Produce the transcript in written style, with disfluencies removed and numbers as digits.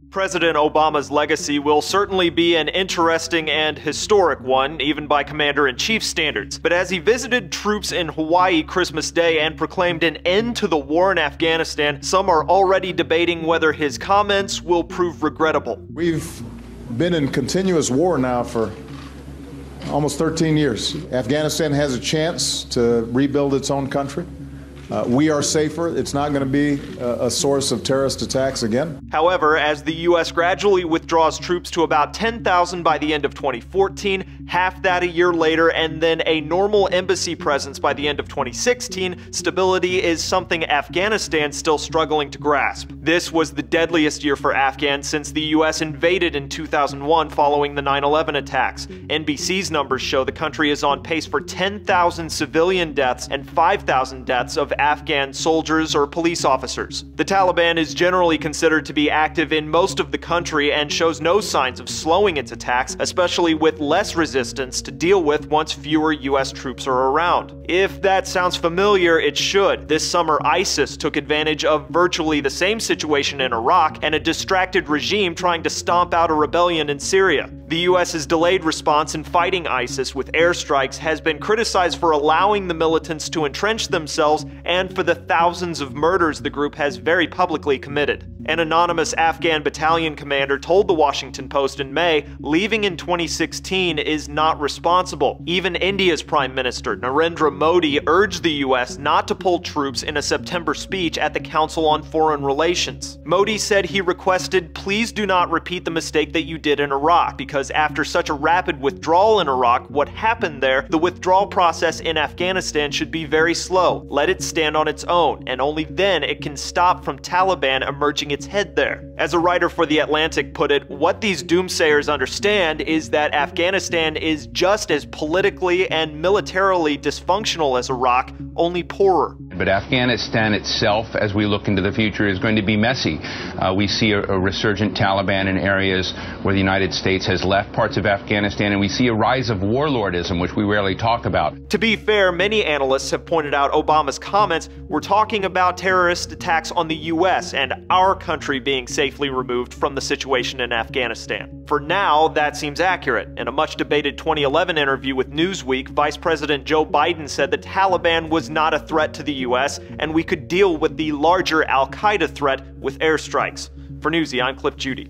President Obama's legacy will certainly be an interesting and historic one, even by Commander-in-Chief standards. But as he visited troops in Hawaii Christmas Day and proclaimed an end to the war in Afghanistan, some are already debating whether his comments will prove regrettable. We've been in continuous war now for almost 13 years. Afghanistan has a chance to rebuild its own country. We are safer. It's not going to be a source of terrorist attacks again. However, as the U.S. gradually withdraws troops to about 10,000 by the end of 2014, half that a year later, and then a normal embassy presence by the end of 2016, stability is something Afghanistan's still struggling to grasp. This was the deadliest year for Afghans since the U.S. invaded in 2001 following the 9/11 attacks. NBC's numbers show the country is on pace for 10,000 civilian deaths and 5,000 deaths of Afghan soldiers or police officers. The Taliban is generally considered to be active in most of the country and shows no signs of slowing its attacks, especially with less resistance to deal with once fewer US troops are around. If that sounds familiar, it should. This summer, ISIS took advantage of virtually the same situation in Iraq and a distracted regime trying to stomp out a rebellion in Syria. The US's delayed response in fighting ISIS with airstrikes has been criticized for allowing the militants to entrench themselves and for the thousands of murders the group has very publicly committed. An anonymous Afghan battalion commander told the Washington Post in May, leaving in 2016 is not responsible. Even India's Prime Minister, Narendra Modi, urged the US not to pull troops in a September speech at the Council on Foreign Relations. Modi said he requested, "Please do not repeat the mistake that you did in Iraq, because after such a rapid withdrawal in Iraq, what happened there, the withdrawal process in Afghanistan should be very slow. Let it stand on its own, and only then it can stop from Taliban emerging its head there." As a writer for The Atlantic put it, what these doomsayers understand is that Afghanistan is just as politically and militarily dysfunctional as Iraq, only poorer. But Afghanistan itself, as we look into the future, is going to be messy. We see a resurgent Taliban in areas where the United States has left parts of Afghanistan, and we see a rise of warlordism, which we rarely talk about. To be fair, many analysts have pointed out Obama's comments were talking about terrorist attacks on the US and our country being safely removed from the situation in Afghanistan. For now, that seems accurate. In a much-debated 2011 interview with Newsweek, Vice President Joe Biden said the Taliban was not a threat to the US, and we could deal with the larger al-Qaeda threat with airstrikes. For Newsy, I'm Cliff Judy.